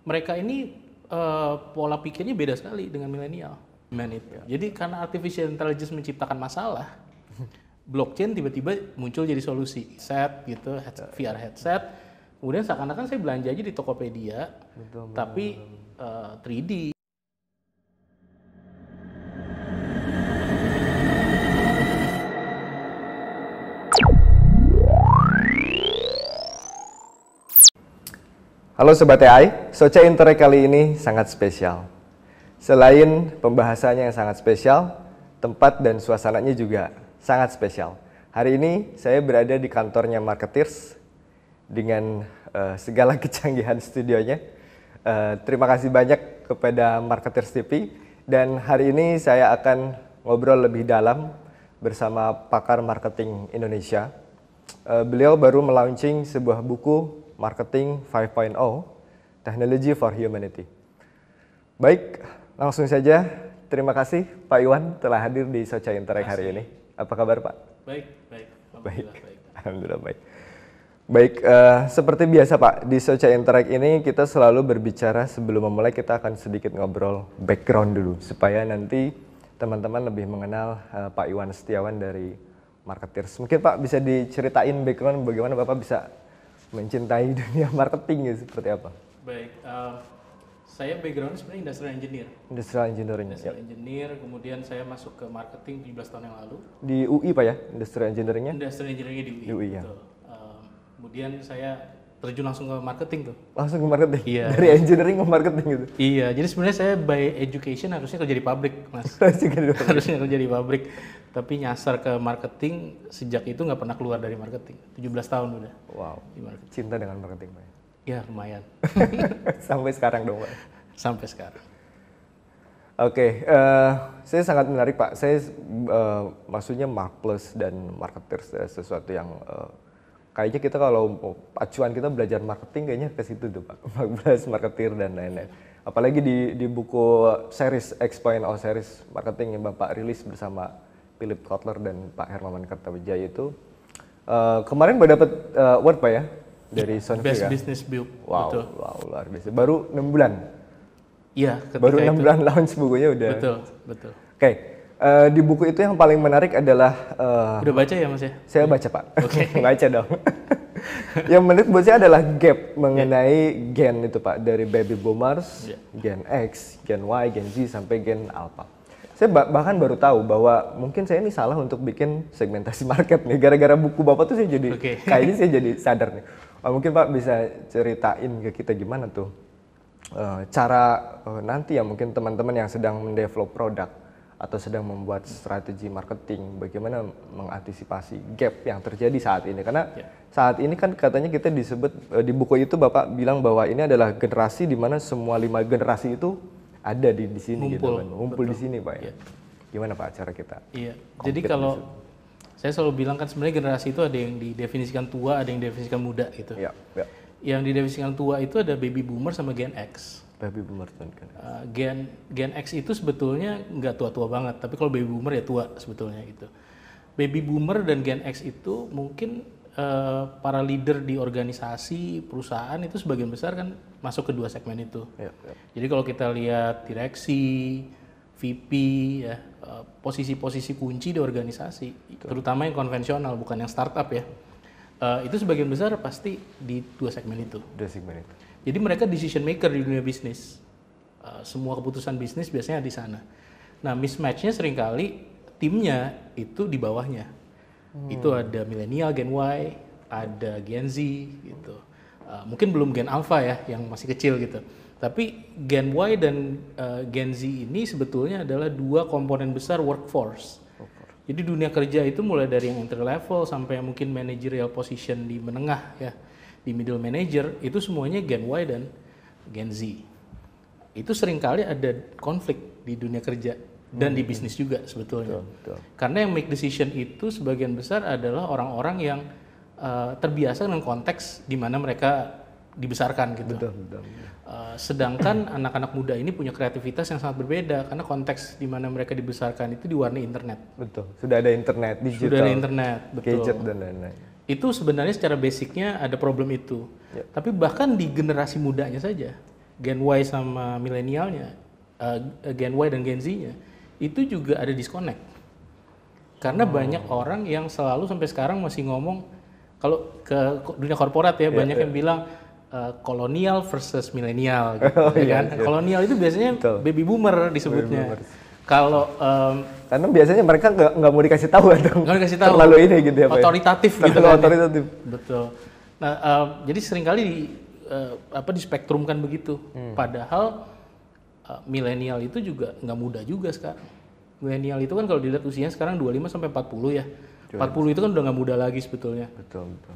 mereka ini pola pikirnya beda sekali dengan milenial. Jadi karena artificial intelligence menciptakan masalah, blockchain tiba-tiba muncul jadi solusi. Gitu, VR headset. Kemudian seakan-akan saya belanja aja di Tokopedia, tapi 3D. Halo Sobat AI, Socha Interact kali ini sangat spesial. Selain pembahasannya yang sangat spesial, tempat dan suasananya juga sangat spesial. Hari ini saya berada di kantornya Marketers dengan segala kecanggihan studionya. Terima kasih banyak kepada Marketers TV, dan hari ini saya akan ngobrol lebih dalam bersama pakar marketing Indonesia. Beliau baru melaunching sebuah buku Marketing 5.0, Technology for Humanity. Baik, langsung saja. Terima kasih Pak Iwan telah hadir di Socha Interact hari ini. Apa kabar Pak? Baik. Alhamdulillah baik. Baik, seperti biasa Pak, di Socha Interact ini kita selalu berbicara sebelum memulai, kita akan sedikit ngobrol background dulu, supaya nanti teman-teman lebih mengenal Pak Iwan Setiawan dari Marketers. Mungkin Pak bisa diceritain background bagaimana Bapak bisa mencintai dunia marketing, ya, seperti apa? Baik, saya background sebenarnya industrial engineer. Industrial engineering. Industrial engineer, kemudian saya masuk ke marketing 17 tahun yang lalu. Di UI Pak ya, industrial engineeringnya? Industrial engineeringnya di UI. Di UI ya. Kemudian saya terjun langsung ke marketing tuh. Langsung ke marketing? Iya. Dari engineering ke marketing gitu? Iya, jadi sebenarnya saya by education harusnya kerja di pabrik, Mas. Harusnya kerja di pabrik. Tapi nyasar ke marketing, sejak itu nggak pernah keluar dari marketing. 17 tahun udah. Wow, di marketing. Cinta dengan marketing Pak? Ya, lumayan. Sampai sekarang dong Pak? Sampai sekarang. Oke, saya sangat menarik Pak. Saya maksudnya Marketers dan Marketers sesuatu yang kayaknya kita kalau acuan kita belajar marketing kayaknya ke situ tuh Pak. Marketer dan lain-lain. Apalagi di buku series X.0 series marketing yang Bapak rilis bersama Philip Kotler dan Pak Hermawan Kartawijaya itu kemarin baru dapat award Pak ya dari Sonfi. Best Business Build. Wow, wow, luar biasa. Baru 6 bulan. Iya, baru 6 bulan launch bukunya udah. Betul. Oke, di buku itu yang paling menarik adalah udah baca ya Mas ya? Saya baca Pak. Oke. Baca dong. Yang menarik buat saya adalah gap mengenai gen itu Pak, dari baby boomers, gen X, gen Y, gen Z sampai gen alpha. Saya bahkan baru tahu bahwa mungkin saya ini salah untuk bikin segmentasi market nih. Gara-gara buku Bapak tuh saya jadi kayaknya saya jadi sadar nih. Mungkin Pak bisa ceritain ke kita gimana tuh cara nanti ya mungkin teman-teman yang sedang mendevelop produk atau sedang membuat strategi marketing, bagaimana mengantisipasi gap yang terjadi saat ini. Karena saat ini kan katanya kita disebut di buku itu Bapak bilang bahwa ini adalah generasi di mana semua 5 generasi itu ada di sini gitu kan. Ngumpul di sini Pak ya. Gimana Pak cara kita? Iya. Jadi kalau saya selalu bilang kan sebenarnya generasi itu ada yang didefinisikan tua, ada yang didefinisikan muda gitu. Iya. Yang didefinisikan tua itu ada baby boomer sama gen X. Baby boomer kan. Gen X itu sebetulnya nggak tua-tua banget, tapi kalau baby boomer ya tua sebetulnya gitu. Baby boomer dan gen X itu mungkin para leader di organisasi, perusahaan itu sebagian besar kan masuk ke dua segmen itu. Jadi kalau kita lihat direksi, VP, ya, posisi-posisi kunci di organisasi, terutama yang konvensional, bukan yang startup ya, itu sebagian besar pasti di dua segmen itu. Jadi mereka decision maker di dunia bisnis. Semua keputusan bisnis biasanya di sana. Nah, mismatch-nya seringkali timnya itu di bawahnya. Itu ada milenial, Gen Y, ada Gen Z gitu. Mungkin belum Gen Alpha ya, yang masih kecil gitu. Tapi Gen Y dan Gen Z ini sebetulnya adalah dua komponen besar workforce. Jadi dunia kerja itu mulai dari yang entry level sampai yang mungkin managerial position di menengah ya, di middle manager, itu semuanya Gen Y dan Gen Z. Itu seringkali ada konflik di dunia kerja. Dan di bisnis juga sebetulnya. Karena yang make decision itu sebagian besar adalah orang-orang yang terbiasa dengan konteks di mana mereka dibesarkan gitu. Sedangkan anak-anak muda ini punya kreativitas yang sangat berbeda karena konteks di mana mereka dibesarkan itu diwarnai internet. Sudah ada internet, digital. Sudah ada internet, gadget dan lain-lain. Itu sebenarnya secara basicnya ada problem itu. Tapi bahkan di generasi mudanya saja Gen Y sama milenialnya, Gen Y dan Gen Z-nya itu juga ada disconnect. Karena banyak orang yang selalu sampai sekarang masih ngomong, kalau ke dunia korporat ya, banyak yang bilang kolonial versus milenial gitu, ya kan? Kolonial itu biasanya baby boomer disebutnya. Kalau karena biasanya mereka nggak mau dikasih tahu atau nggak dikasih tahu, terlalu ini gitu ya, otoritatif Pak, gitu kan. Otoritatif. Betul. Nah, jadi seringkali dispektrumkan begitu. Padahal milenial itu juga nggak muda juga sekarang. Milenial itu kan kalau dilihat usianya sekarang 25 sampai 40 ya. 40 itu kan udah nggak muda lagi sebetulnya. Betul, betul.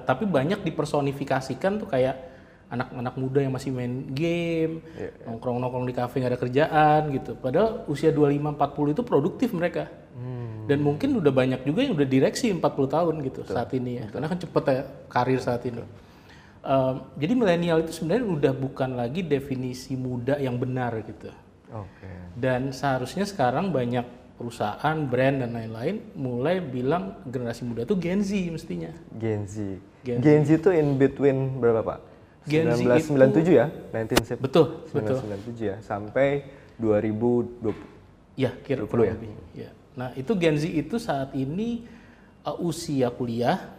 Tapi banyak dipersonifikasikan tuh kayak anak-anak muda yang masih main game, nongkrong-nongkrong di kafe nggak ada kerjaan gitu. Padahal usia 25-40 itu produktif mereka. Dan mungkin udah banyak juga yang udah direksi 40 tahun gitu saat ini ya. Karena kan cepet ya karir saat ini. Jadi milenial itu sebenarnya udah bukan lagi definisi muda yang benar gitu. Dan seharusnya sekarang banyak perusahaan, brand dan lain-lain mulai bilang generasi muda tuh Gen Z mestinya. Gen Z itu in between berapa Pak? Gen 1997 itu, ya, 1997. Betul. 1997 ya, sampai 2020. Ya, kira-kira lebih. Ya. Nah, itu Gen Z itu saat ini usia kuliah,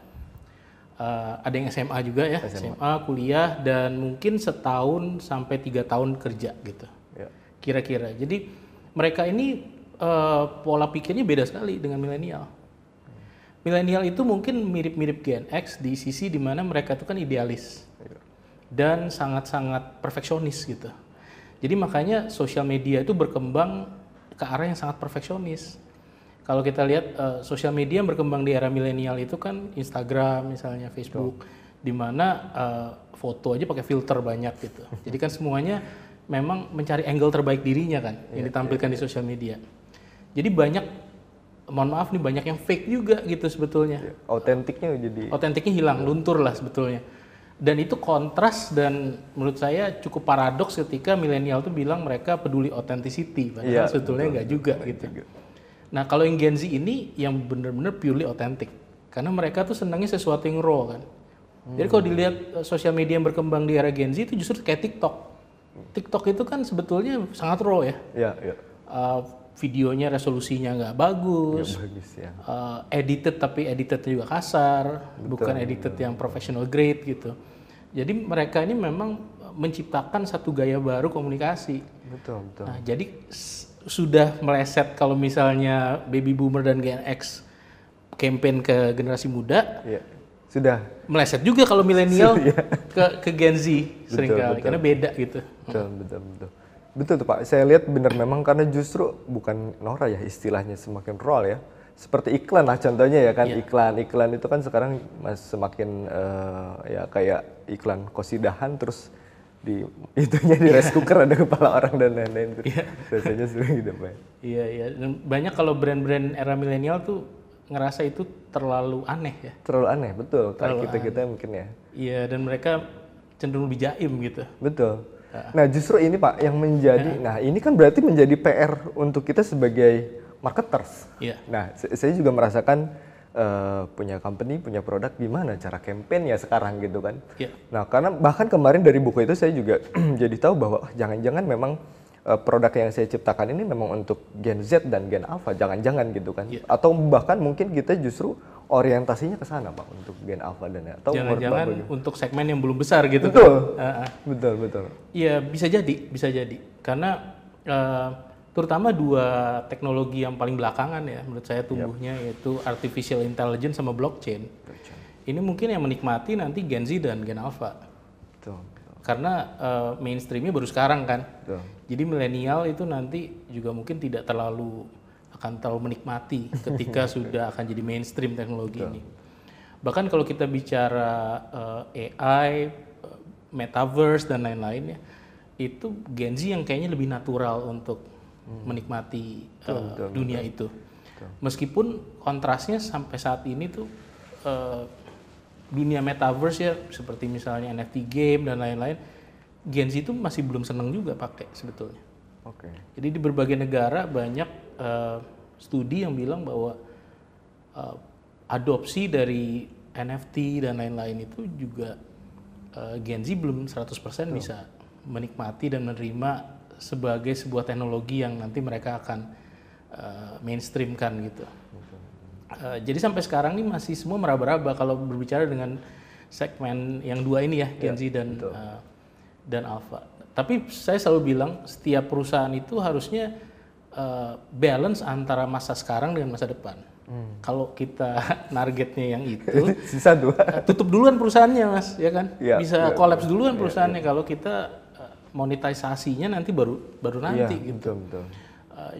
ada yang SMA juga ya, SMA, kuliah, dan mungkin setahun sampai 3 tahun kerja gitu. Kira-kira. Jadi mereka ini pola pikirnya beda sekali dengan milenial. Milenial itu mungkin mirip-mirip Gen X di sisi dimana mereka itu kan idealis. Dan sangat-sangat perfeksionis gitu. Jadi makanya sosial media itu berkembang ke arah yang sangat perfeksionis. Kalau kita lihat sosial media yang berkembang di era milenial itu kan Instagram misalnya, Facebook, di mana foto aja pakai filter banyak gitu. Jadi kan semuanya memang mencari angle terbaik dirinya kan yang ditampilkan di sosial media. Jadi banyak, mohon maaf nih, banyak yang fake juga gitu sebetulnya. Otentiknya hilang, luntur lah sebetulnya. Dan itu kontras dan menurut saya cukup paradoks ketika milenial tuh bilang mereka peduli authenticity, padahal sebetulnya nggak juga gitu. Nah kalau yang Gen Z ini yang bener-bener purely authentic, karena mereka tuh senangnya sesuatu yang raw kan. Jadi kalau dilihat sosial media yang berkembang di era Gen Z itu justru kayak TikTok. TikTok itu kan sebetulnya sangat raw ya. Videonya resolusinya nggak bagus, edited tapi editednya juga kasar, bukan edited yang professional grade gitu. Jadi mereka ini memang menciptakan satu gaya baru komunikasi. Betul. Nah, jadi sudah meleset kalau misalnya baby boomer dan Gen X campaign ke generasi muda, sudah meleset juga kalau milenial ke Gen Z seringkali karena beda gitu. Betul tuh Pak, saya lihat benar memang karena justru bukan Nora ya istilahnya, semakin raw ya. Seperti iklan lah contohnya ya kan, iklan itu kan sekarang semakin ya kayak iklan kosidahan terus di itunya di rice cooker ada kepala orang dan lain-lain. Rasanya sering gitu Pak. Iya. Dan banyak kalau brand-brand era milenial tuh ngerasa itu terlalu aneh ya. Terlalu aneh, betul. Kayak kita mungkin ya. Iya, dan mereka cenderung lebih jaim gitu. Betul. Nah justru ini Pak yang menjadi, nah ini kan berarti menjadi PR untuk kita sebagai marketers. Nah saya juga merasakan punya company, punya produk, gimana cara campaign ya sekarang gitu kan. Nah karena bahkan kemarin dari buku itu saya juga jadi tahu bahwa jangan-jangan memang produk yang saya ciptakan ini memang untuk Gen Z dan Gen Alpha, jangan-jangan gitu kan. Atau bahkan mungkin kita justru orientasinya ke sana Pak untuk Gen Alpha dan atau jangan-jangan untuk segmen yang belum besar gitu. Betul. Iya bisa jadi karena terutama dua teknologi yang paling belakangan ya menurut saya tumbuhnya yaitu artificial intelligence sama blockchain. Ini mungkin yang menikmati nanti Gen Z dan Gen Alpha. Karena mainstreamnya baru sekarang kan. Jadi milenial itu nanti juga mungkin tidak akan terlalu menikmati ketika sudah akan jadi mainstream teknologi ini. Bahkan kalau kita bicara AI, metaverse dan lain-lain ya, itu Gen Z yang kayaknya lebih natural untuk menikmati dunia itu. Meskipun kontrasnya sampai saat ini tuh dunia metaverse ya seperti misalnya NFT game dan lain-lain, Gen Z itu masih belum seneng juga pakai sebetulnya. Jadi di berbagai negara banyak studi yang bilang bahwa adopsi dari NFT dan lain-lain itu juga Gen Z belum 100% bisa menikmati dan menerima sebagai sebuah teknologi yang nanti mereka akan mainstreamkan gitu. Jadi sampai sekarang ini masih semua meraba-raba kalau berbicara dengan segmen yang dua ini ya, Gen Z dan Alpha. Tapi saya selalu bilang setiap perusahaan itu harusnya balance antara masa sekarang dengan masa depan. Kalau kita targetnya yang itu, sisa dua. tutup duluan perusahaannya, Mas, ya kan? Ya, Bisa kolaps duluan perusahaannya kalau kita monetisasinya nanti baru nanti gitu. Betul.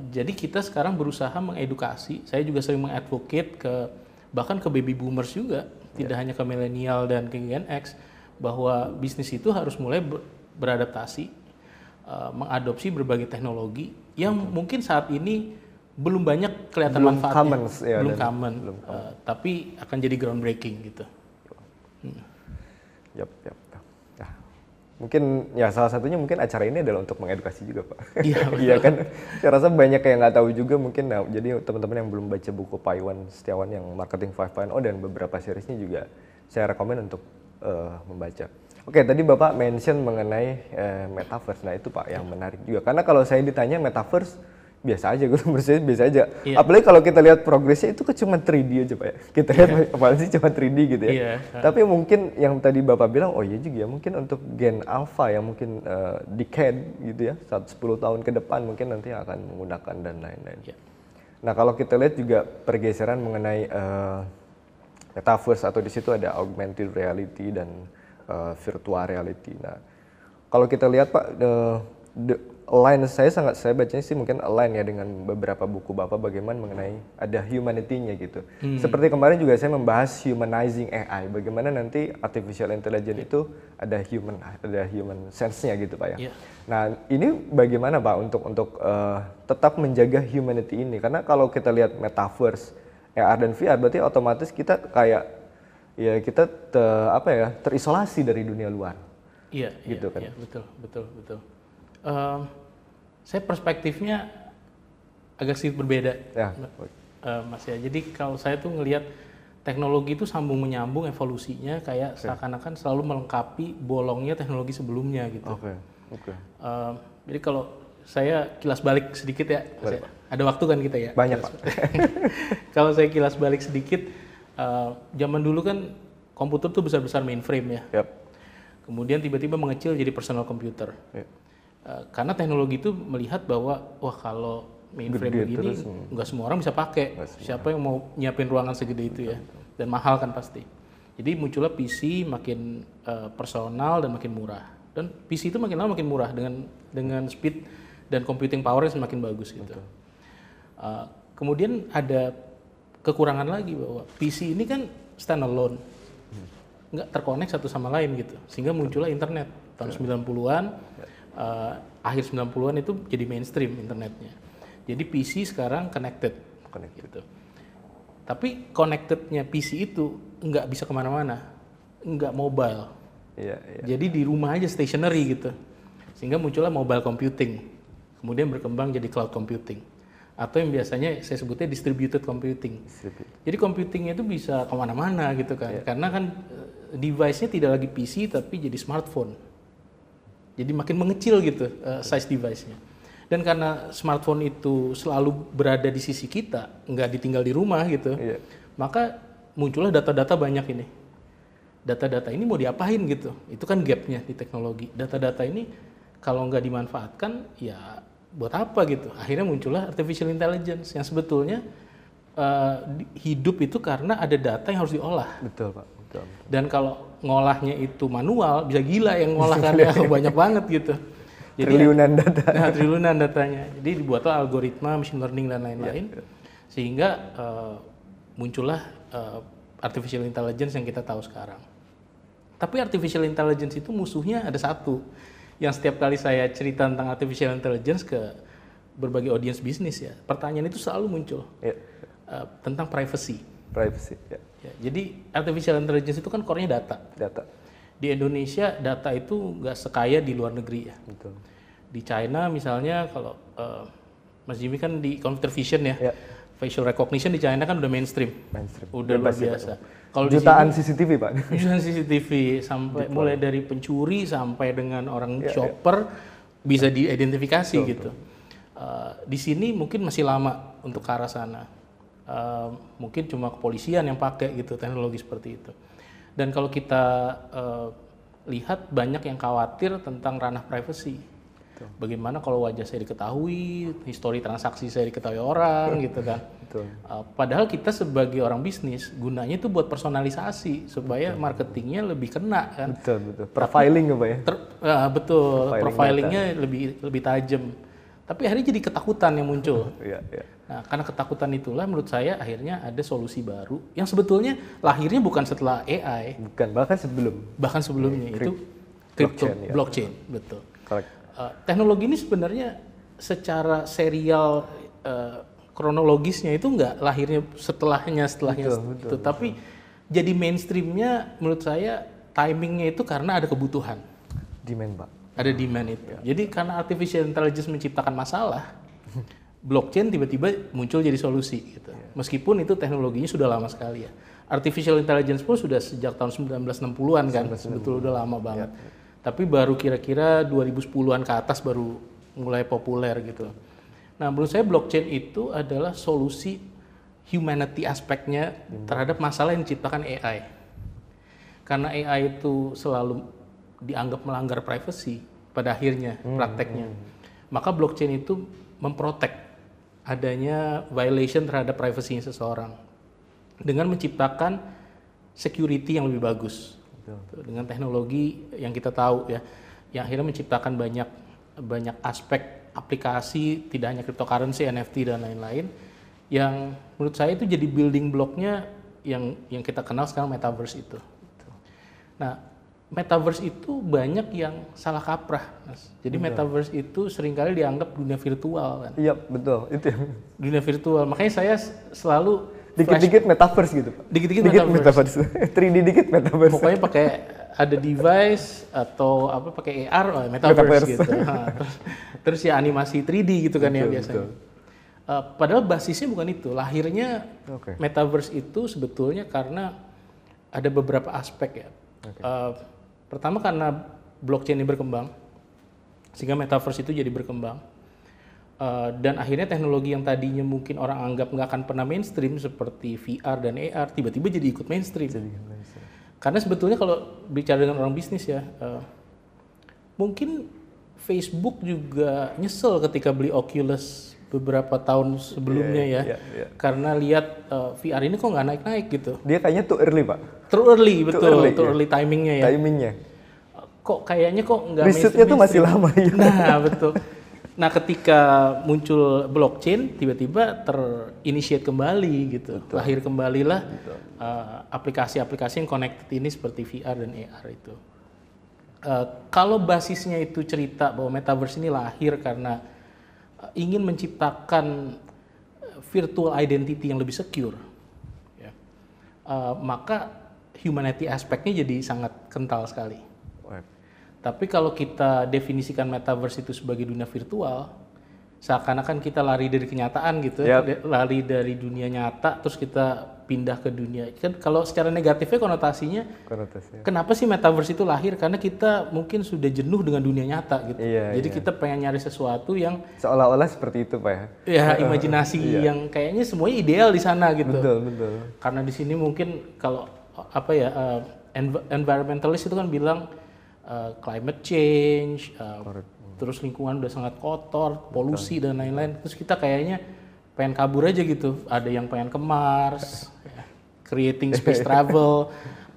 Jadi kita sekarang berusaha mengedukasi. Saya juga sering mengadvocate bahkan ke baby boomers juga, tidak hanya ke milenial dan ke Gen X, bahwa bisnis itu harus mulai beradaptasi, mengadopsi berbagai teknologi yang mungkin saat ini belum banyak kelihatan manfaatnya, belum common, tapi akan jadi groundbreaking gitu. Yap. Nah, mungkin ya salah satunya mungkin acara ini adalah untuk mengedukasi juga, Pak. Iya kan. Saya rasa banyak yang nggak tahu juga mungkin. Nah, jadi teman-teman yang belum baca buku Pak Iwan Setiawan yang Marketing 5.0 dan beberapa seriesnya juga saya rekomen untuk membaca. Oke, tadi Bapak mention mengenai metaverse. Nah, itu Pak yang menarik juga. Karena kalau saya ditanya metaverse biasa aja, gue menurut biasa aja. Iya. Apalagi kalau kita lihat progresnya itu cuma 3D aja Pak ya. Kita lihat apalagi sih cuma 3D gitu ya. Iya. Tapi mungkin yang tadi Bapak bilang, oh iya juga ya, mungkin untuk Gen Alpha yang mungkin decade gitu ya, 10 tahun ke depan mungkin nanti akan menggunakan dan lain-lain. Iya. Nah kalau kita lihat juga pergeseran mengenai metaverse atau di situ ada augmented reality dan virtual reality. Nah kalau kita lihat Pak, align saya bacanya sih mungkin align ya dengan beberapa buku Bapak bagaimana mengenai ada humanity-nya gitu. Seperti kemarin juga saya membahas humanizing AI, bagaimana nanti artificial intelligence itu ada human sense-nya gitu Pak ya. Nah, ini bagaimana Pak untuk tetap menjaga humanity ini, karena kalau kita lihat metaverse, AR dan VR berarti otomatis kita kayak ya kita terisolasi dari dunia luar. Iya, gitu kan. Iya, betul. Saya perspektifnya agak sedikit berbeda, Mas ya. Jadi kalau saya tuh ngelihat teknologi itu sambung menyambung evolusinya, kayak seakan-akan selalu melengkapi bolongnya teknologi sebelumnya gitu. Jadi kalau saya kilas balik sedikit ya, ada waktu kan kita ya. Banyak Pak. Kalau saya kilas balik sedikit, zaman dulu kan komputer tuh besar-besar mainframe ya. Kemudian tiba-tiba mengecil jadi personal computer. Karena teknologi itu melihat bahwa wah kalau mainframe begini nggak semua orang bisa pakai. Siapa yang mau nyiapin ruangan segede itu ya, dan mahal kan pasti. Jadi muncullah PC makin personal dan makin murah. Dan PC itu makin lama makin murah dengan speed dan computing power yang semakin bagus gitu. Kemudian ada kekurangan lagi bahwa PC ini kan standalone, nggak terkonek satu sama lain gitu, sehingga muncullah internet tahun 90-an. Akhir 90-an itu jadi mainstream internetnya. Jadi PC sekarang connected. Gitu. Tapi connectednya PC itu nggak bisa kemana-mana, nggak mobile. Jadi di rumah aja stationary gitu. Sehingga muncullah mobile computing. Kemudian berkembang jadi cloud computing. Atau yang biasanya saya sebutnya distributed computing. Jadi computingnya itu bisa kemana-mana gitu kan. Karena kan device-nya tidak lagi PC tapi jadi smartphone. Jadi makin mengecil gitu size device-nya. Dan karena smartphone itu selalu berada di sisi kita, nggak ditinggal di rumah gitu, maka muncullah data-data banyak ini. Data-data ini mau diapain gitu? Itu kan gap-nya di teknologi. Data-data ini kalau nggak dimanfaatkan, ya buat apa gitu? Akhirnya muncullah artificial intelligence yang sebetulnya hidup itu karena ada data yang harus diolah. Betul Pak. Dan kalau ngolahnya itu manual, bisa gila yang ngolah kan ya, banyak banget gitu. Jadi, triliunan data. Nah, triliunan datanya. Jadi dibuatlah algoritma, machine learning dan lain-lain, sehingga muncullah artificial intelligence yang kita tahu sekarang. Tapi artificial intelligence itu musuhnya ada satu, yang setiap kali saya cerita tentang artificial intelligence ke berbagai audiens bisnis ya, pertanyaan itu selalu muncul tentang privacy. Jadi artificial intelligence itu kan core-nya data. Di Indonesia data itu nggak sekaya di luar negeri ya. Betul. Di China misalnya kalau Mas Jimmy kan di computer vision ya, facial recognition di China kan udah mainstream. Udah luar biasa. Kalau jutaan CCTV Pak. Jutaan CCTV sampai mulai dari pencuri sampai dengan orang shopper bisa diidentifikasi gitu. Di sini mungkin masih lama untuk ke arah sana. Mungkin cuma kepolisian yang pakai gitu teknologi seperti itu. Dan kalau kita lihat banyak yang khawatir tentang ranah privacy. Bagaimana kalau wajah saya diketahui, histori transaksi saya diketahui orang gitu kan. Padahal kita sebagai orang bisnis gunanya itu buat personalisasi supaya marketingnya lebih kena kan. Betul. Profiling apa ya? Betul. Profilingnya lebih tajam. Tapi akhirnya jadi ketakutan yang muncul. Nah, karena ketakutan itulah menurut saya akhirnya ada solusi baru yang sebetulnya lahirnya bukan setelah AI. Bukan, bahkan sebelumnya itu crypto blockchain, betul. Teknologi ini sebenarnya secara serial kronologisnya itu nggak lahirnya setelahnya itu, tapi jadi mainstreamnya menurut saya timingnya itu karena ada kebutuhan. Demand Pak. Ada demand itu. Jadi karena artificial intelligence menciptakan masalah, blockchain tiba-tiba muncul jadi solusi gitu. Meskipun itu teknologinya sudah lama sekali ya. Artificial intelligence pun sudah sejak tahun 1960-an kan, sebetulnya udah lama banget. Tapi baru kira-kira 2010-an ke atas baru mulai populer gitu. Nah, menurut saya blockchain itu adalah solusi humanity aspeknya terhadap masalah yang diciptakan AI. Karena AI itu selalu dianggap melanggar privacy pada akhirnya prakteknya. Maka blockchain itu memprotek adanya violation terhadap privasinya seseorang dengan menciptakan security yang lebih bagus. Dengan teknologi yang kita tahu ya, yang akhirnya menciptakan banyak aspek aplikasi, tidak hanya cryptocurrency, NFT dan lain-lain, yang menurut saya itu jadi building blocknya yang kita kenal sekarang metaverse itu. Nah, metaverse itu banyak yang salah kaprah, Mas. Jadi metaverse itu seringkali dianggap dunia virtual kan. Iya, betul. Itu dunia virtual. Makanya saya selalu dikit-dikit metaverse gitu Pak. Dikit-dikit metaverse. 3D dikit metaverse. Pokoknya pakai ada device atau apa pakai AR metaverse gitu. Terus ya animasi 3D gitu kan ya biasanya. Padahal basisnya bukan itu. Lahirnya metaverse itu sebetulnya karena ada beberapa aspek ya. Pertama karena blockchain ini berkembang, sehingga metaverse itu jadi berkembang. Dan akhirnya teknologi yang tadinya mungkin orang anggap nggak akan pernah mainstream seperti VR dan AR tiba-tiba jadi ikut mainstream. Karena sebetulnya kalau bicara dengan orang bisnis ya, mungkin Facebook juga nyesel ketika beli Oculus beberapa tahun sebelumnya karena lihat VR ini kok nggak naik-naik gitu. Dia kayaknya too early Pak. Too early timingnya ya. Kok kayaknya kok nggak risetnya tuh masih lama ya. Nah betul. Nah, ketika muncul blockchain, tiba-tiba terinitiate kembali gitu. Lahir kembalilah aplikasi-aplikasi yang connected ini seperti VR dan AR itu. Kalau basisnya itu cerita bahwa metaverse ini lahir karena ingin menciptakan virtual identity yang lebih secure, ya, maka humanity aspeknya jadi sangat kental sekali. Tapi kalau kita definisikan metaverse itu sebagai dunia virtual, seakan-akan kita lari dari kenyataan gitu, lari dari dunia nyata, terus kita pindah ke dunia. Kan kalau secara negatifnya konotasinya, kenapa sih metaverse itu lahir? Karena kita mungkin sudah jenuh dengan dunia nyata gitu. Jadi kita pengen nyari sesuatu yang seolah-olah seperti itu Pak ya. Ya imajinasi yang kayaknya semuanya ideal di sana gitu. Betul. Karena di sini mungkin kalau apa ya environmentalist itu kan bilang climate change, terus lingkungan udah sangat kotor, polusi dan lain-lain. Terus kita kayaknya pengen kabur aja gitu. Ada yang pengen ke Mars, creating space travel.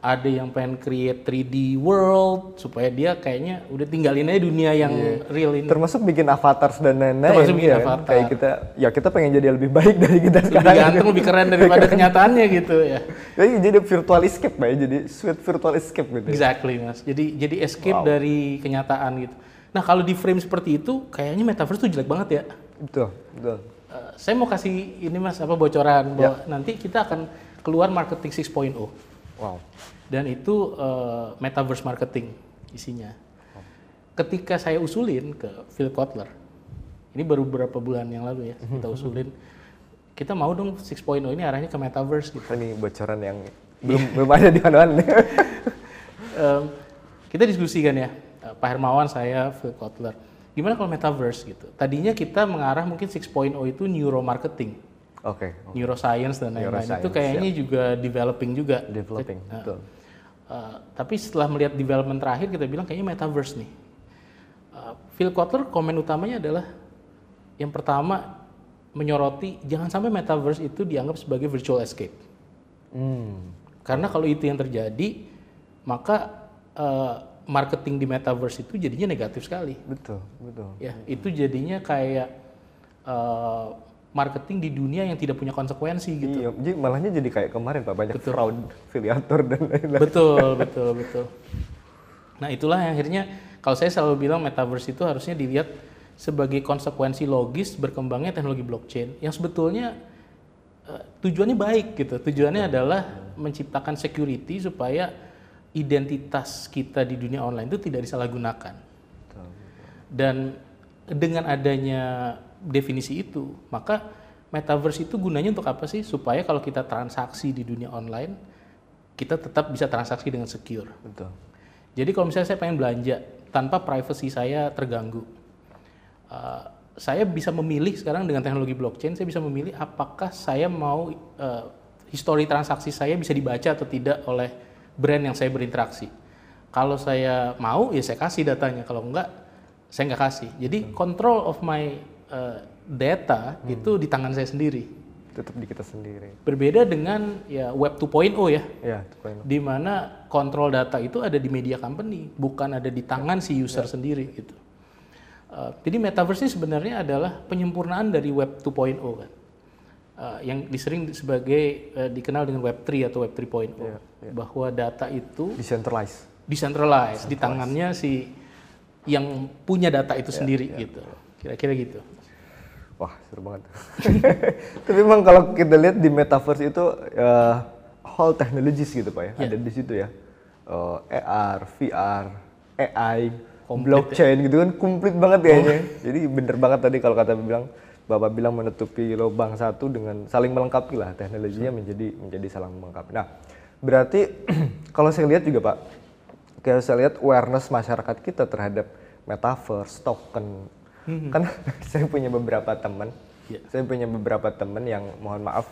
Ada yang pengen create 3D world supaya dia kayaknya udah tinggalin aja dunia yang real ini. Termasuk bikin avatar dan lain-lain. Termasuk bikin avatar. Kayak kita pengen jadi lebih baik dari kita sekarang. Lebih ganteng, lebih keren daripada kenyataannya gitu ya. Jadi virtual escape Pak ya, jadi sweet virtual escape gitu. Exactly Mas. Jadi escape dari kenyataan gitu. Nah kalau di frame seperti itu, kayaknya metaverse tuh jelek banget ya. Betul. Saya mau kasih ini Mas bocoran bahwa nanti kita akan keluar marketing 6.0. Wow. Dan itu metaverse marketing isinya. Ketika saya usulin ke Phil Kotler, ini baru beberapa bulan yang lalu ya, kita usulin, kita mau dong 6.0 ini arahnya ke metaverse gitu. Ini bocoran yang belum ada di mana-mana. Kita diskusikan ya, Pak Hermawan, saya, Phil Kotler. Gimana kalau metaverse gitu? Tadinya kita mengarah mungkin 6.0 itu neuromarketing. Oke. Neuroscience dan lain-lain. Itu kayaknya juga developing juga. Betul. Tapi setelah melihat development terakhir, kita bilang kayaknya metaverse nih. Phil Kotler komen utamanya adalah yang pertama menyoroti jangan sampai metaverse itu dianggap sebagai virtual escape. Karena kalau itu yang terjadi, maka marketing di metaverse itu jadinya negatif sekali. Betul. Ya, itu jadinya kayak marketing di dunia yang tidak punya konsekuensi gitu. Iya, jadi malahnya jadi kayak kemarin Pak, banyak fraud, afiliator dan lain-lain. Betul. Nah, itulah yang akhirnya kalau saya selalu bilang metaverse itu harusnya dilihat sebagai konsekuensi logis berkembangnya teknologi blockchain yang sebetulnya tujuannya baik gitu. Tujuannya adalah menciptakan security supaya identitas kita di dunia online itu tidak disalahgunakan. Dan dengan adanya definisi itu, maka metaverse itu gunanya untuk apa sih? Supaya kalau kita transaksi di dunia online, kita tetap bisa transaksi dengan secure. Betul. Jadi kalau misalnya saya pengen belanja tanpa privacy saya terganggu, saya bisa memilih sekarang dengan teknologi blockchain, saya bisa memilih apakah saya mau histori transaksi saya bisa dibaca atau tidak oleh brand yang saya berinteraksi. Kalau saya mau, ya saya kasih datanya. Kalau enggak, saya nggak kasih. Jadi control of my data itu di tangan saya sendiri. Tetap di kita sendiri. Berbeda dengan ya Web 2.0 ya. Ya, 2.0. Di mana kontrol data itu ada di media company, bukan ada di tangan si user sendiri gitu. Jadi metaverse ini sebenarnya adalah penyempurnaan dari Web 2.0 kan. Yang disering sebagai dikenal dengan Web 3 atau Web 3.0. Bahwa data itu decentralized di tangannya si yang punya data itu sendiri gitu. Kira-kira gitu. Wah, seru banget. Tapi memang kalau kita lihat di metaverse itu whole technologies gitu Pak ya. Ada di situ ya. AR, VR, AI, blockchain gitu kan komplit banget kayaknya. Jadi bener banget tadi kalau kata Bapak bilang menutupi lubang satu dengan saling melengkapi lah, teknologinya menjadi saling melengkapi. Nah, berarti kalau saya lihat juga Pak, kalau saya lihat awareness masyarakat kita terhadap metaverse, token, kan saya punya beberapa teman yang mohon maaf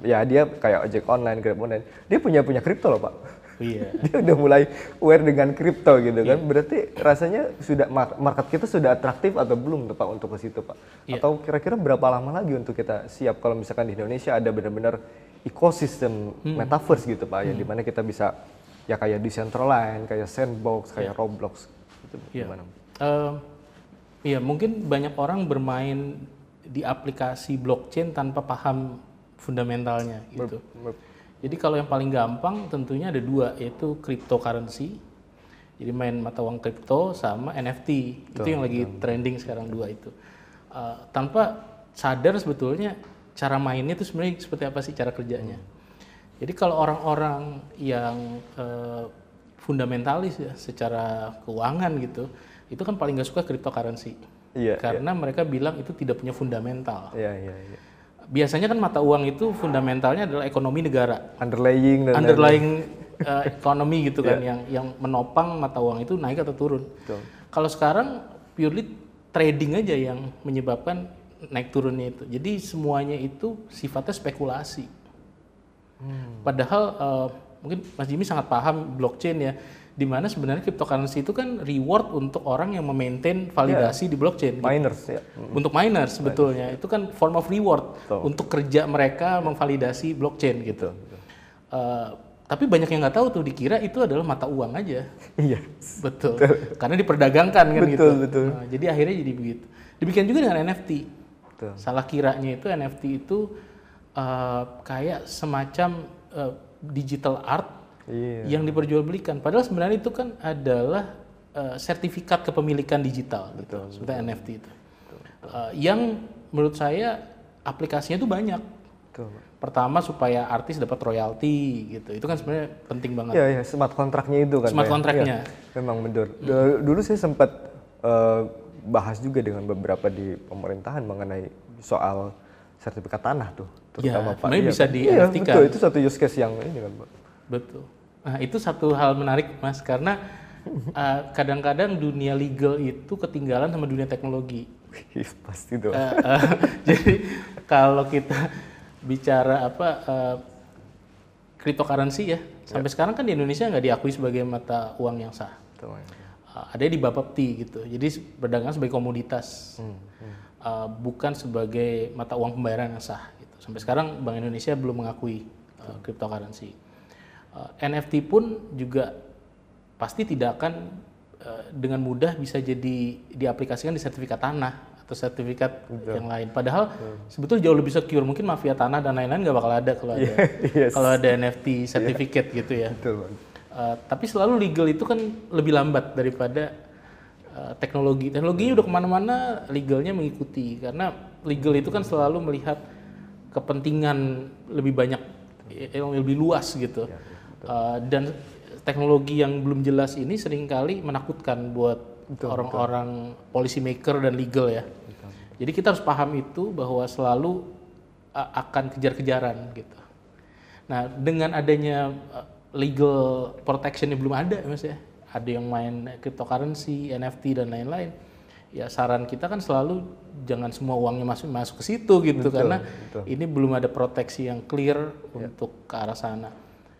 ya dia kayak ojek online, Grab online, dia punya kripto loh Pak. Dia udah mulai aware dengan kripto gitu kan. Berarti rasanya sudah market kita sudah atraktif atau belum tuh Pak untuk ke situ Pak? Atau kira-kira berapa lama lagi untuk kita siap kalau misalkan di Indonesia ada benar-benar ekosistem metaverse gitu Pak, yang dimana kita bisa ya kayak Decentraland, kayak Sandbox, kayak Roblox gitu gimana? Iya, mungkin banyak orang bermain di aplikasi blockchain tanpa paham fundamentalnya gitu. Jadi kalau yang paling gampang tentunya ada dua, yaitu cryptocurrency. Jadi main mata uang kripto sama NFT. Itu yang lagi trending sekarang, dua itu. Tanpa sadar sebetulnya cara mainnya itu sebenarnya seperti apa sih cara kerjanya. Jadi kalau orang-orang yang fundamentalis ya secara keuangan gitu, itu kan paling nggak suka cryptocurrency. Karena mereka bilang itu tidak punya fundamental. Biasanya kan mata uang itu fundamentalnya adalah ekonomi negara. Underlying ekonomi gitu kan, yang menopang mata uang itu naik atau turun. Kalau sekarang purely trading aja yang menyebabkan naik turunnya itu. Jadi semuanya itu sifatnya spekulasi. Padahal mungkin Mas Jimmy sangat paham blockchain ya, di mana sebenarnya cryptocurrency itu kan reward untuk orang yang memaintain validasi di blockchain. Miners gitu. Untuk miners sebetulnya itu kan form of reward untuk kerja mereka memvalidasi blockchain gitu. Tapi banyak yang nggak tahu tuh, dikira itu adalah mata uang aja. Betul. Karena diperdagangkan kan gitu. Nah, jadi akhirnya jadi begitu. Demikian juga dengan NFT. Salah kiranya itu NFT itu kayak semacam digital art yang diperjualbelikan. Padahal sebenarnya itu kan adalah sertifikat kepemilikan digital, seperti NFT itu. Yang menurut saya aplikasinya itu banyak. Pertama supaya artis dapat royalti gitu. Itu kan sebenarnya penting banget. Iya, smart kontraknya itu kan. Smart kontraknya. Memang benar. Dulu saya sempat bahas juga dengan beberapa di pemerintahan mengenai soal sertifikat tanah tuh, Ya, terutama Pak. sebenarnya bisa di Iya, NFT-kan. betul, itu satu use case yang ini kan Pak. Betul. Nah, itu satu hal menarik Mas, karena kadang-kadang dunia legal itu ketinggalan sama dunia teknologi. Pasti tuh. Jadi kalau kita bicara cryptocurrency ya, sampai sekarang kan di Indonesia nggak diakui sebagai mata uang yang sah. Betul. Ada di Bapepti gitu, jadi berdagang sebagai komoditas, bukan sebagai mata uang pembayaran yang sah. Gitu. Sampai sekarang Bank Indonesia belum mengakui cryptocurrency. NFT pun juga pasti tidak akan dengan mudah bisa jadi diaplikasikan di sertifikat tanah atau sertifikat yang lain. Padahal sebetulnya jauh lebih secure. Mungkin mafia tanah dan lain-lain nggak bakal ada kalau ada kalau ada NFT certificate gitu ya. Betul. Tapi selalu legal itu kan lebih lambat daripada teknologi. Teknologinya udah kemana-mana, legalnya mengikuti. Karena legal itu kan selalu melihat kepentingan lebih banyak, yang lebih luas gitu. Dan teknologi yang belum jelas ini seringkali menakutkan buat orang-orang policy maker dan legal ya. Jadi kita harus paham itu bahwa selalu akan kejar-kejaran gitu. Nah, dengan adanya legal protection yang belum ada Mas ya. Ada yang main cryptocurrency, NFT dan lain-lain. Ya saran kita kan selalu jangan semua uangnya masuk ke situ gitu karena ini belum ada proteksi yang clear untuk ke arah sana.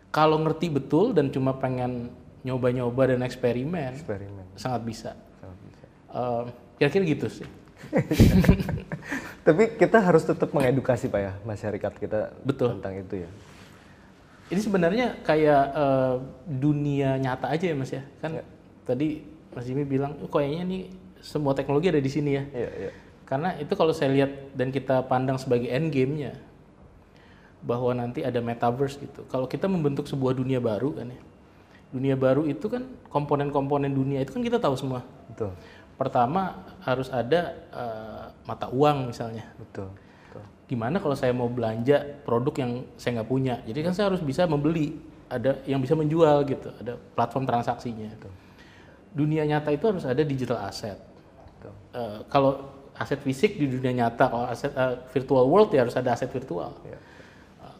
Kalau ngerti betul dan cuma pengen nyoba-nyoba dan eksperimen. Sangat bisa. Kira-kira gitu sih. Tapi kita harus tetap mengedukasi Pak ya masyarakat kita tentang itu ya. Ini sebenarnya kayak dunia nyata aja ya Mas ya. Kan tadi Mas Jimmy bilang kayaknya nih semua teknologi ada di sini ya. Karena itu kalau saya lihat dan kita pandang sebagai end game-nya bahwa nanti ada metaverse gitu. Kalau kita membentuk sebuah dunia baru kan ya. Dunia baru itu kan komponen-komponen dunia itu kan kita tahu semua. Betul. Pertama harus ada mata uang misalnya. Betul. Gimana kalau saya mau belanja produk yang saya nggak punya? Jadi kan saya harus bisa membeli, ada yang bisa menjual gitu, ada platform transaksinya. Dunia nyata itu harus ada digital asset. Kalau aset fisik di dunia nyata, kalau aset virtual world ya harus ada aset virtual.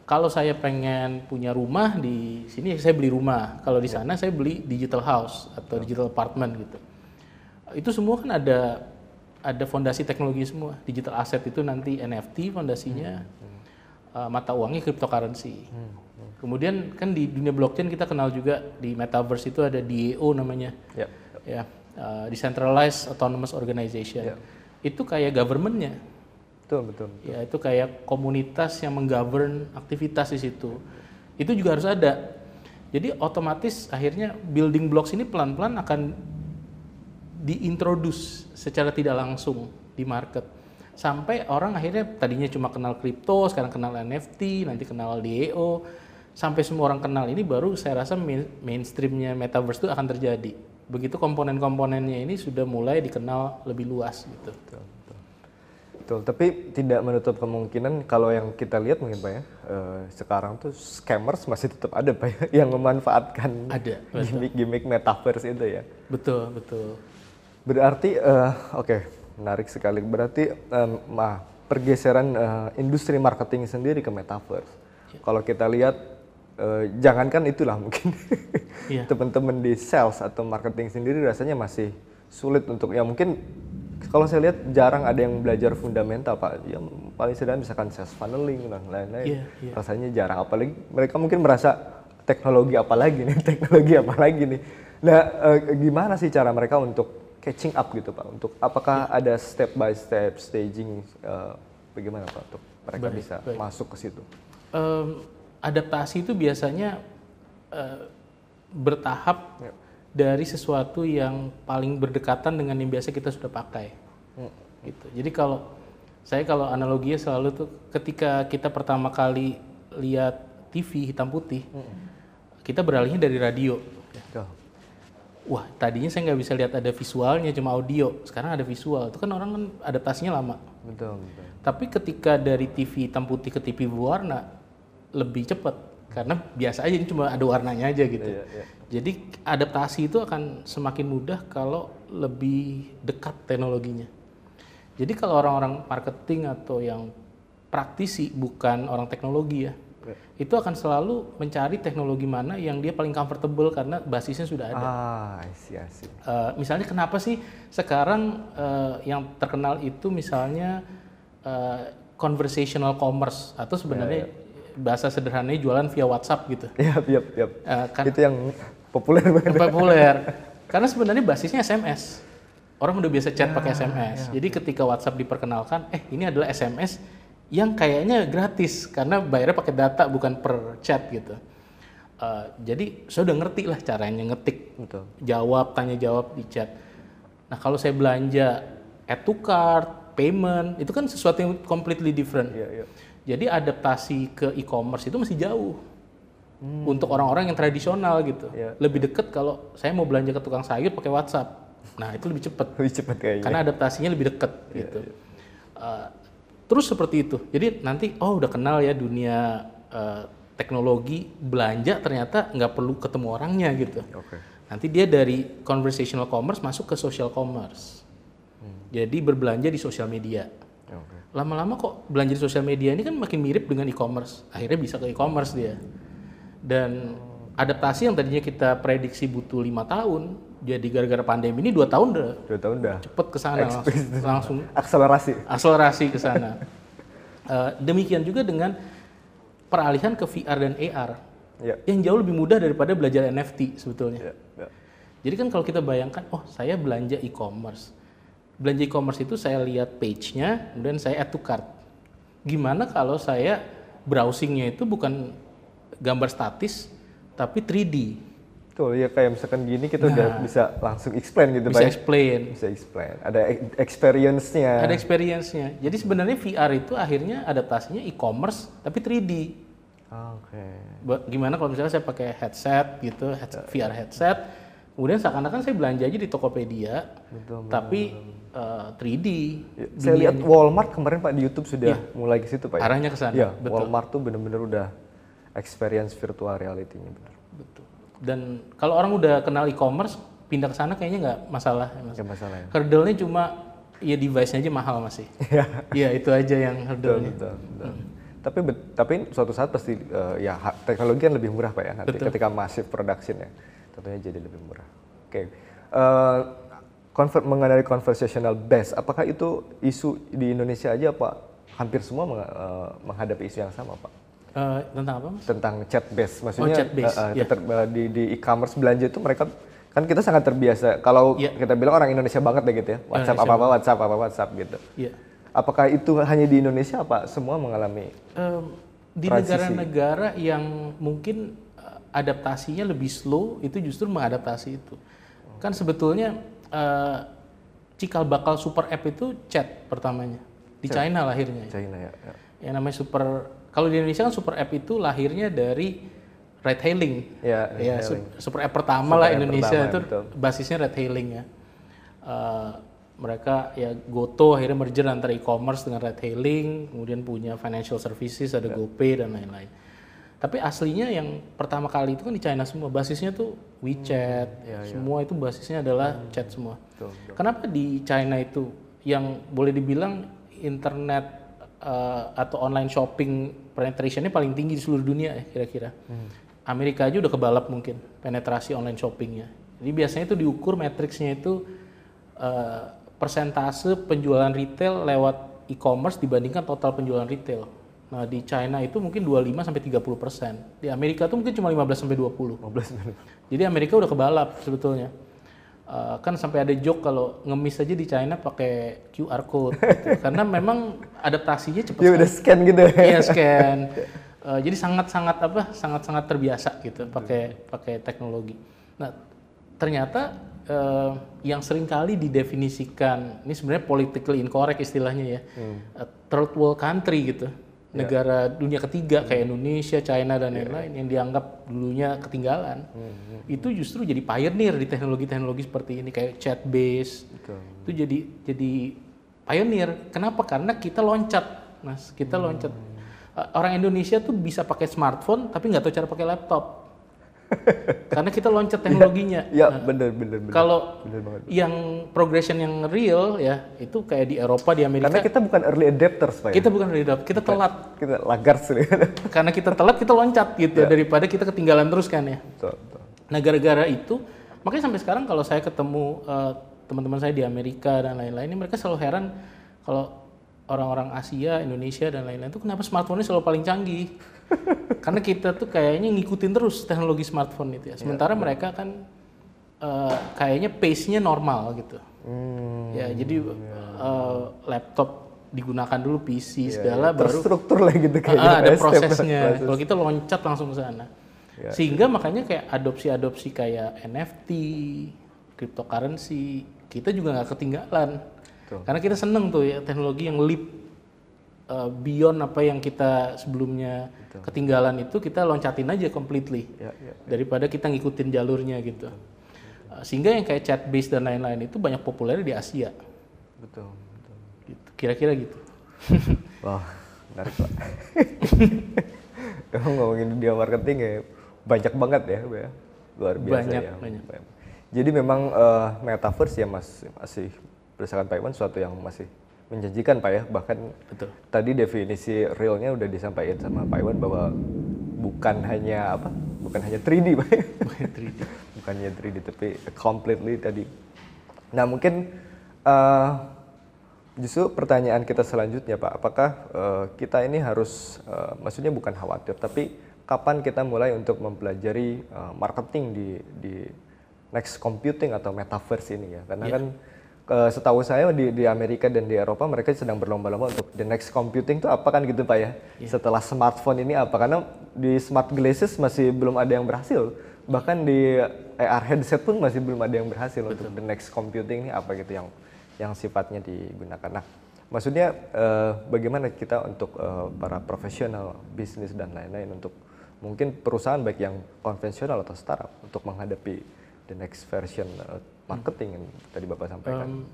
Kalau saya pengen punya rumah di sini, saya beli rumah. Kalau di sana saya beli digital house atau digital apartment gitu. Itu semua kan ada fondasi teknologi semua. Digital asset itu nanti NFT fondasinya, mata uangnya cryptocurrency. Kemudian kan di dunia blockchain kita kenal juga di metaverse itu ada DAO namanya, Decentralized Autonomous Organization. Itu kayak government-nya. Betul. Ya itu kayak komunitas yang menggovern aktivitas di situ. Itu juga harus ada. Jadi otomatis akhirnya building blocks ini pelan-pelan akan diintroduce secara tidak langsung di market sampai orang akhirnya tadinya cuma kenal kripto, sekarang kenal NFT, nanti kenal DAO, sampai semua orang kenal ini baru saya rasa mainstreamnya metaverse itu akan terjadi. Begitu komponen-komponennya ini sudah mulai dikenal lebih luas gitu. Betul. Tapi tidak menutup kemungkinan kalau yang kita lihat mungkin Pak ya, sekarang tuh scammers masih tetap ada Pak ya, yang memanfaatkan gimmick metaverse itu ya. Betul. Berarti, menarik sekali. Berarti pergeseran industri marketing sendiri ke metaverse. Kalau kita lihat, jangankan itulah mungkin teman-teman di sales atau marketing sendiri rasanya masih sulit untuk, ya mungkin kalau saya lihat jarang ada yang belajar fundamental Pak. Yang paling sederhana misalkan sales funneling dan lain-lain. Rasanya jarang. Apalagi mereka mungkin merasa teknologi apa lagi nih. Nah, gimana sih cara mereka untuk catching up gitu Pak? Untuk apakah ada step by step staging bagaimana Pak untuk mereka bisa masuk ke situ? Adaptasi itu biasanya bertahap dari sesuatu yang paling berdekatan dengan yang biasa kita sudah pakai. Gitu. Jadi kalau analoginya selalu tuh ketika kita pertama kali lihat TV hitam putih, kita beralihnya dari radio. Wah, tadinya saya nggak bisa lihat ada visualnya, cuma audio. Sekarang ada visual. Itu kan orang kan adaptasinya lama. Betul. Tapi ketika dari TV hitam putih ke TV berwarna, lebih cepat. Karena biasa aja, ini cuma ada warnanya aja gitu. Jadi adaptasi itu akan semakin mudah kalau lebih dekat teknologinya. Jadi kalau orang-orang marketing atau yang praktisi bukan orang teknologi ya, itu akan selalu mencari teknologi mana yang dia paling comfortable karena basisnya sudah ada. I see. Misalnya kenapa sih sekarang yang terkenal itu misalnya conversational commerce atau sebenarnya bahasa sederhananya jualan via WhatsApp gitu. Yap. Itu yang populer banget. Populer. Karena sebenarnya basisnya SMS. Orang udah biasa chat pakai SMS. Jadi ketika WhatsApp diperkenalkan, ini adalah SMS yang kayaknya gratis karena bayarnya pakai data bukan per chat gitu. Jadi saya udah ngerti lah caranya ngetik, tanya jawab di chat. Nah kalau saya belanja add to cart, payment, itu kan sesuatu yang completely different. Jadi adaptasi ke e-commerce itu masih jauh untuk orang-orang yang tradisional gitu. Lebih deket kalau saya mau belanja ke tukang sayur pakai WhatsApp. Nah itu lebih cepat. Kayaknya. Karena adaptasinya lebih deket gitu. Terus seperti itu. Jadi nanti udah kenal ya dunia teknologi, belanja ternyata nggak perlu ketemu orangnya gitu. Nanti dia dari conversational commerce masuk ke social commerce. Jadi berbelanja di sosial media. Lama-lama kok belanja di sosial media ini kan makin mirip dengan e-commerce. Akhirnya bisa ke e-commerce dia. Dan adaptasi yang tadinya kita prediksi butuh 5 tahun, jadi gara-gara pandemi ini 2 tahun udah cepet ke sana langsung akselerasi ke sana. Demikian juga dengan peralihan ke VR dan AR yang jauh lebih mudah daripada belajar NFT sebetulnya. Jadi kan kalau kita bayangkan, saya belanja e-commerce. Belanja e-commerce itu saya lihat page-nya, kemudian saya add to cart. Gimana kalau saya browsing-nya itu bukan gambar statis, tapi 3D. Tuh ya kayak misalkan gini kita udah bisa langsung explain gitu Bisa Pak. Bisa explain. Ada experience-nya. Jadi sebenarnya VR itu akhirnya adaptasinya e-commerce tapi 3D. Gimana kalau misalnya saya pakai headset gitu, VR headset, kemudian seakan-akan saya belanja aja di Tokopedia, tapi 3D. Saya lihat Walmart kemarin Pak di YouTube sudah mulai ke situ Pak. Arahnya ke sana. Walmart tuh benar-benar udah experience virtual reality-nya benar. Betul. Dan kalau orang udah kenal e-commerce, pindah ke sana kayaknya nggak masalah. Nggak masalah ya. Hurdle-nya cuma device-nya aja mahal masih. Iya itu aja yang hurdle-nya. Betul. Tapi suatu saat pasti teknologi kan lebih murah Pak ya nanti ketika massive production ya. Tentunya jadi lebih murah. Mengenai conversational based, apakah itu isu di Indonesia aja Pak? Hampir semua menghadapi isu yang sama Pak? Tentang apa Mas? Tentang chat based, maksudnya chat based, di e-commerce belanja itu mereka kan kita sangat terbiasa. Kalau kita bilang orang Indonesia banget deh gitu ya, WhatsApp gitu. Apakah itu hanya di Indonesia apa semua mengalami di negara-negara yang mungkin adaptasinya lebih slow itu justru mengadaptasi itu. Kan sebetulnya cikal bakal super app itu chat pertamanya di China lahirnya. Yang namanya kalau di Indonesia kan super app itu lahirnya dari ride hailing. Super app pertama lah Indonesia itu basisnya ride hailing ya. Mereka GoTo akhirnya merger antara e-commerce dengan ride hailing, kemudian punya financial services, ada GoPay dan lain-lain. Tapi aslinya yang pertama kali itu kan di China semua, basisnya tuh WeChat, semua itu basisnya adalah chat semua. Kenapa di China itu yang boleh dibilang internet atau online shopping penetrationnya paling tinggi di seluruh dunia ya kira-kira. Amerika aja udah kebalap mungkin penetrasi online shoppingnya. Jadi biasanya itu diukur matriksnya itu persentase penjualan retail lewat e-commerce dibandingkan total penjualan retail. Nah di China itu mungkin 25-30%. Di Amerika itu mungkin cuma 15-20%. Jadi Amerika udah kebalap sebetulnya. Kan sampai ada joke kalau ngemis aja di China pakai QR code gitu. Karena memang adaptasinya cepat. Udah scan gitu. Iya scan. Jadi sangat terbiasa gitu pakai teknologi. Nah ternyata yang sering kali didefinisikan ini sebenarnya politically incorrect istilahnya ya, third world country gitu. Negara dunia ketiga kayak Indonesia, China dan lain-lain yang dianggap dulunya ketinggalan, itu justru jadi pioneer di teknologi-teknologi seperti ini kayak chat based. Itu jadi pioneer. Kenapa? Karena kita loncat, Mas. Orang Indonesia tuh bisa pakai smartphone tapi nggak tahu cara pakai laptop. Karena kita loncat teknologinya. Ya, bener. Kalau Bener banget. yang progression yang real ya itu kayak di Eropa, di Amerika. Karena kita bukan early adapters, Pak. Kita bukan early adopter, kita telat. Kita lagard sih. Karena kita telat, kita loncat gitu daripada kita ketinggalan terus kan ya. Betul. Nah gara-gara itu, makanya sampai sekarang kalau saya ketemu teman-teman saya di Amerika dan lain-lain, mereka selalu heran kalau orang-orang Asia, Indonesia dan lain-lain itu kenapa smartphone-nya selalu paling canggih. Karena kita tuh kayaknya ngikutin terus teknologi smartphone itu ya. Sementara mereka kan kayaknya pace-nya normal gitu. Ya jadi laptop digunakan dulu, PC segala baru terstruktur lah gitu kayaknya. ada prosesnya. Kalau kita loncat langsung ke sana. Sehingga makanya kayak adopsi kayak NFT, cryptocurrency, kita juga nggak ketinggalan. Karena kita seneng tuh ya teknologi yang leap beyond apa yang kita sebelumnya ketinggalan itu, kita loncatin aja completely daripada kita ngikutin jalurnya gitu. Sehingga yang kayak chat based dan lain-lain itu banyak populer di Asia. Betul. Gitu. Kira-kira gitu. Wah, menarik Pak. Emang ngomongin dia marketing ya banyak banget ya, luar biasa banyak. Jadi memang metaverse ya masih berdasarkan Pak Iwan suatu yang masih menjanjikan Pak ya, bahkan betul. Tadi definisi realnya udah disampaikan sama Pak Iwan bahwa bukan hanya 3D Pak. Bukan hanya 3D tapi completely tadi. Nah mungkin justru pertanyaan kita selanjutnya Pak, apakah kita ini harus maksudnya bukan khawatir tapi kapan kita mulai untuk mempelajari marketing di next computing atau metaverse ini ya, karena kan setahu saya di Amerika dan di Eropa mereka sedang berlomba-lomba untuk the next computing itu apa kan gitu Pak ya. Setelah smartphone ini apa, karena di smart glasses masih belum ada yang berhasil, bahkan di AR headset pun masih belum ada yang berhasil. Betul. Untuk the next computing ini apa gitu yang sifatnya digunakan. Nah maksudnya bagaimana kita untuk para profesional bisnis dan lain-lain, untuk mungkin perusahaan baik yang konvensional atau startup untuk menghadapi the next version marketing yang tadi Bapak sampaikan.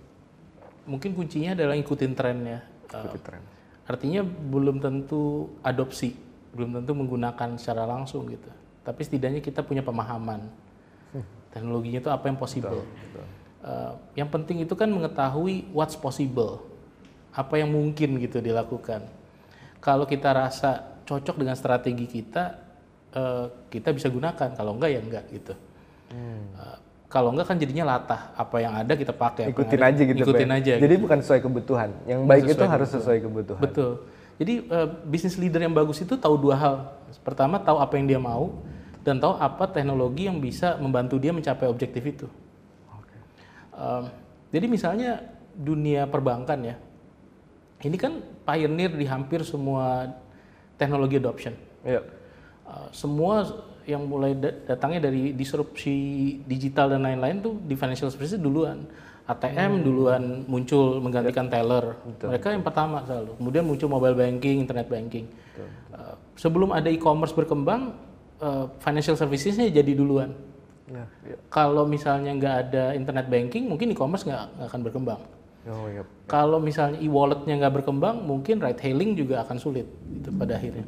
Mungkin kuncinya adalah ikutin trennya. Tren. Artinya belum tentu adopsi, belum tentu menggunakan secara langsung gitu. Tapi setidaknya kita punya pemahaman teknologinya itu apa yang possible. Betul. Yang penting itu kan mengetahui what's possible, apa yang mungkin gitu dilakukan. Kalau kita rasa cocok dengan strategi kita, kita bisa gunakan. Kalau enggak ya enggak gitu. Kalau enggak kan jadinya latah, apa yang ada kita pakai. Ikutin aja gitu. Ikutin aja. Jadi gitu. Bukan sesuai kebutuhan. Yang baik itu harus sesuai kebutuhan. Betul. Jadi business leader yang bagus itu tahu dua hal. Pertama tahu apa yang dia mau dan tahu apa teknologi yang bisa membantu dia mencapai objektif itu. Jadi misalnya dunia perbankan ya, ini kan pioneer di hampir semua teknologi adoption. Semua yang mulai datangnya dari disrupsi digital dan lain-lain tuh di financial services duluan. ATM duluan muncul menggantikan teller. Mereka yang pertama selalu. Kemudian muncul mobile banking, internet banking. Sebelum ada e-commerce berkembang, financial servicesnya jadi duluan. Kalau misalnya nggak ada internet banking, mungkin e-commerce nggak akan berkembang. Kalau misalnya e-walletnya nggak berkembang, mungkin ride hailing juga akan sulit itu pada akhirnya.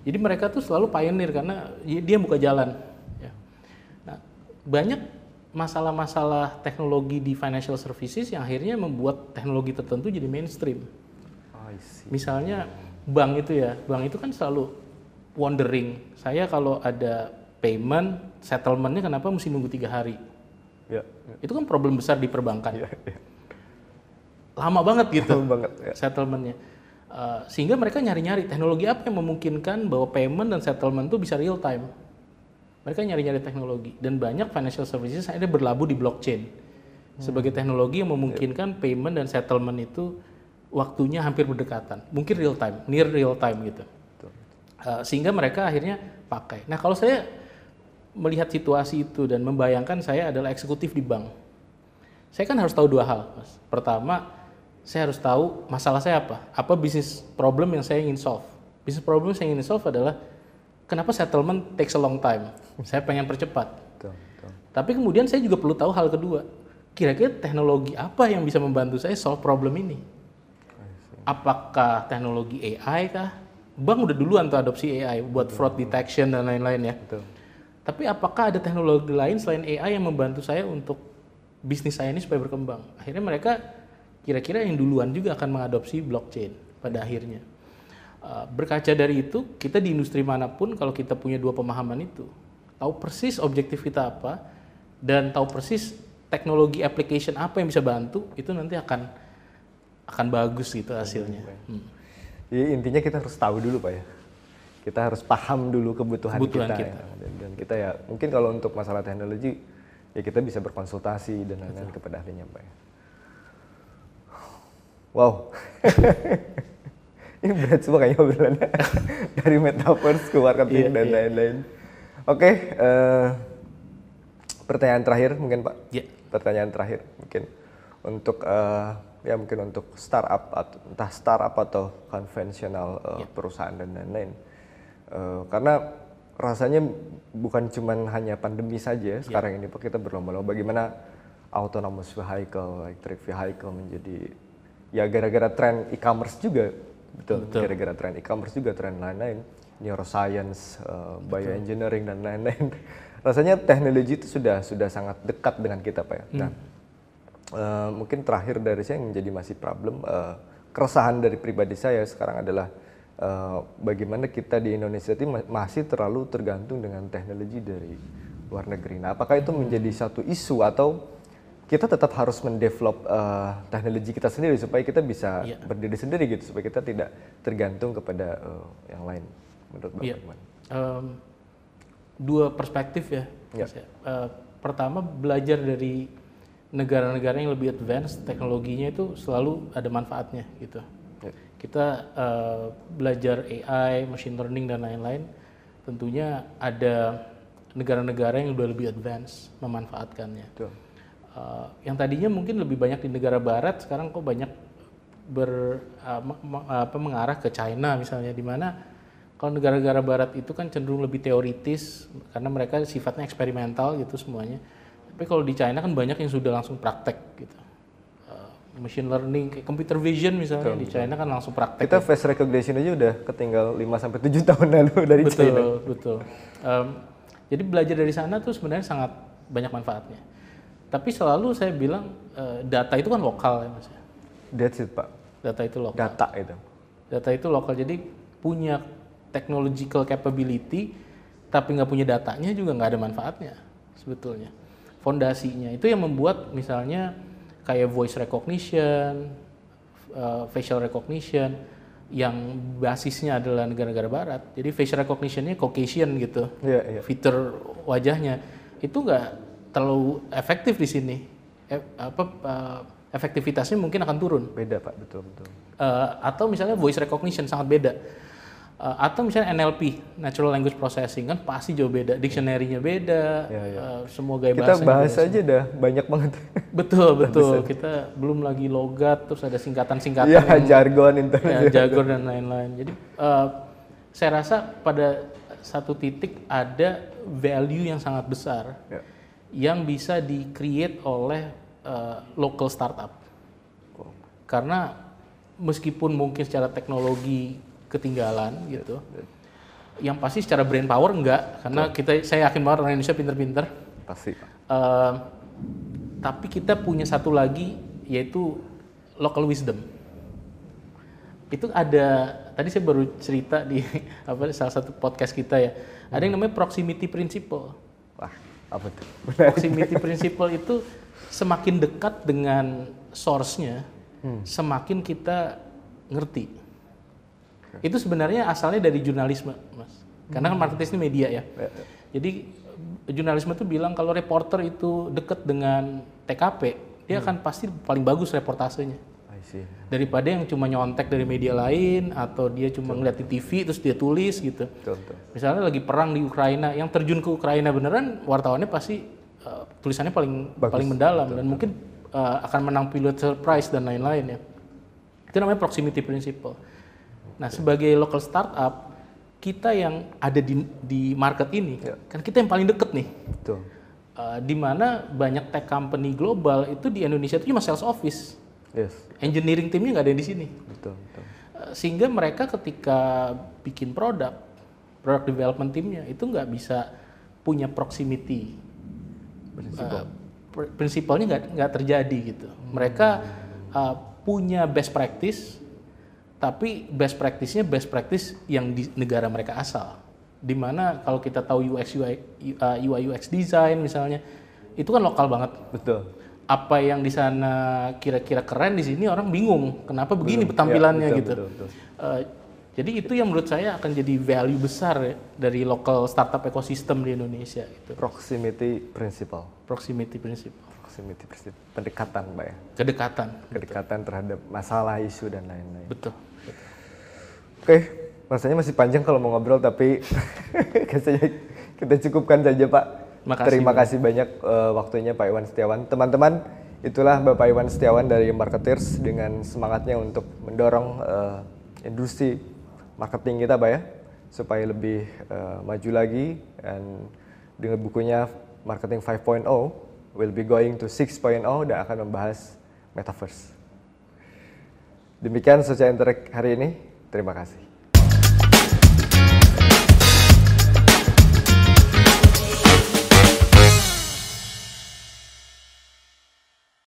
Jadi mereka tuh selalu pioneer karena dia buka jalan. Nah, banyak masalah-masalah teknologi di financial services yang akhirnya membuat teknologi tertentu jadi mainstream. Misalnya bank itu kan selalu wondering, saya kalau ada payment, settlementnya kenapa mesti nunggu 3 hari? Itu kan problem besar di perbankan. Lama banget gitu settlementnya. Sehingga mereka nyari-nyari teknologi apa yang memungkinkan bahwa payment dan settlement itu bisa real time. Mereka nyari-nyari teknologi dan banyak financial services akhirnya berlabuh di blockchain sebagai teknologi yang memungkinkan payment dan settlement itu waktunya hampir berdekatan, mungkin real time, near real time gitu. Sehingga mereka akhirnya pakai. Nah kalau saya melihat situasi itu dan membayangkan saya adalah eksekutif di bank, saya kan harus tahu dua hal, Mas. Pertama, saya harus tahu masalah saya apa bisnis problem yang saya ingin solve. Bisnis problem yang saya ingin solve adalah kenapa settlement takes a long time. Saya pengen percepat. Tapi kemudian saya juga perlu tahu hal kedua. Kira-kira teknologi apa yang bisa membantu saya solve problem ini? Apakah teknologi AI kah? Bank udah duluan tuh adopsi AI buat fraud detection dan lain-lain ya. Tapi apakah ada teknologi lain selain AI yang membantu saya untuk bisnis saya ini supaya berkembang? Akhirnya mereka kira-kira yang duluan juga akan mengadopsi blockchain pada akhirnya. Berkaca dari itu, kita di industri manapun kalau kita punya dua pemahaman itu, tahu persis objektif kita apa, dan tahu persis teknologi application apa yang bisa bantu, itu nanti akan bagus gitu hasilnya. Jadi intinya kita harus tahu dulu Pak ya. Kita harus paham dulu kebutuhan kita. Ya. Dan kita ya mungkin kalau untuk masalah teknologi ya kita bisa berkonsultasi dan lain-lain kepada ahlinya Pak ya. Wow. Ini berat semua kayaknya obrolannya. Dari metaverse ke marketing dan lain-lain. Oke, pertanyaan terakhir mungkin Pak. Pertanyaan terakhir mungkin untuk ya mungkin untuk startup, entah startup atau konvensional perusahaan dan lain-lain. Karena rasanya bukan cuman hanya pandemi saja sekarang ini Pak, kita berlomba-lomba bagaimana autonomous vehicle, electric vehicle menjadi ya gara-gara tren e-commerce juga, betul. Gara-gara tren e-commerce juga tren lain-lain, neuroscience, bioengineering dan lain-lain. Rasanya teknologi itu sudah sangat dekat dengan kita Pak ya. Nah, mungkin terakhir dari saya yang menjadi masih problem, keresahan dari pribadi saya sekarang adalah bagaimana kita di Indonesia itu masih terlalu tergantung dengan teknologi dari luar negeri. Nah, apakah itu menjadi satu isu atau kita tetap harus mendevelop teknologi kita sendiri supaya kita bisa berdiri sendiri gitu, supaya kita tidak tergantung kepada yang lain, menurut Bapak gimana? Dua perspektif ya. Pertama, belajar dari negara-negara yang lebih advance, teknologinya itu selalu ada manfaatnya gitu. Kita belajar AI, machine learning dan lain-lain, tentunya ada negara-negara yang udah lebih advance memanfaatkannya. Yang tadinya mungkin lebih banyak di negara barat, sekarang kok banyak mengarah ke China misalnya, di mana kalau negara-negara barat itu kan cenderung lebih teoritis karena mereka sifatnya eksperimental gitu semuanya. Tapi kalau di China kan banyak yang sudah langsung praktek gitu. Machine learning, computer vision misalnya di China kan langsung praktek. Kita face recognition aja udah ketinggal 5-7 tahun lalu dari China. Betul. Jadi belajar dari sana tuh sebenarnya sangat banyak manfaatnya. Tapi selalu saya bilang data itu kan lokal ya Mas. That's it Pak. Data itu lokal. Data itu lokal, jadi punya technological capability tapi nggak punya datanya juga nggak ada manfaatnya sebetulnya. Fondasinya itu yang membuat misalnya kayak voice recognition, facial recognition yang basisnya adalah negara-negara barat. Jadi facial recognition-nya Caucasian gitu, fitur wajahnya itu nggak terlalu efektif di sini. Efektivitasnya mungkin akan turun. Beda Pak, betul. Atau misalnya voice recognition sangat beda. Atau misalnya NLP, Natural Language Processing, kan pasti jauh beda, dictionary-nya beda, semua gaya bahasa. Kita bahas aja dah banyak banget. Betul. Kita belum lagi logat, terus ada singkatan-singkatan. Jargon jargon dan lain-lain. Jadi saya rasa pada satu titik ada value yang sangat besar yang bisa di-create oleh local startup. Karena meskipun mungkin secara teknologi ketinggalan gitu. Yang pasti secara brain power enggak, karena saya yakin banget orang Indonesia pinter-pinter. Pasti. Tapi kita punya satu lagi yaitu local wisdom. Itu ada, tadi saya baru cerita di salah satu podcast kita ya. Ada yang namanya proximity principle. Wah, apa tuh? Proximity principle itu semakin dekat dengan source-nya, semakin kita ngerti. Itu sebenarnya asalnya dari jurnalisme, Mas. Karena kan marketing ini media ya. Jadi jurnalisme itu bilang kalau reporter itu dekat dengan TKP, dia akan pasti paling bagus reportasenya. Daripada yang cuma nyontek dari media lain atau dia cuma ngeliat di TV terus dia tulis gitu. Misalnya lagi perang di Ukraina, yang terjun ke Ukraina beneran wartawannya pasti tulisannya paling mendalam dan mungkin akan menang Pulitzer Prize dan lain-lain ya. Itu namanya proximity principle. Nah, sebagai local startup, kita yang ada di market ini, kan kita yang paling deket nih. Di mana banyak tech company global itu di Indonesia itu cuma sales office. Engineering timnya nggak ada di sini. Sehingga mereka ketika bikin produk development timnya itu nggak bisa punya proximity. Prinsipalnya nggak terjadi gitu. Mereka punya best practice, tapi best practice yang di negara mereka asal. Dimana kalau kita tahu UI UX design misalnya, itu kan lokal banget. Betul. Apa yang di sana kira-kira keren, di sini orang bingung kenapa begini tampilannya ya, gitu. Betul. Jadi itu yang menurut saya akan jadi value besar ya, dari local startup ekosistem di Indonesia. Gitu. Proximity principle. Pendekatan, Pak ya. Kedekatan terhadap masalah, isu dan lain-lain. Betul. Oke, rasanya masih panjang kalau mau ngobrol, tapi kita cukupkan saja, Pak. Terima kasih banyak waktunya Pak Iwan Setiawan. Teman-teman, itulah Bapak Iwan Setiawan dari Marketers dengan semangatnya untuk mendorong industri marketing kita, Pak ya, supaya lebih maju lagi. Dan dengan bukunya Marketing 5.0 will be going to 6.0 dan akan membahas metaverse. Demikian Social Interact hari ini. Terima kasih.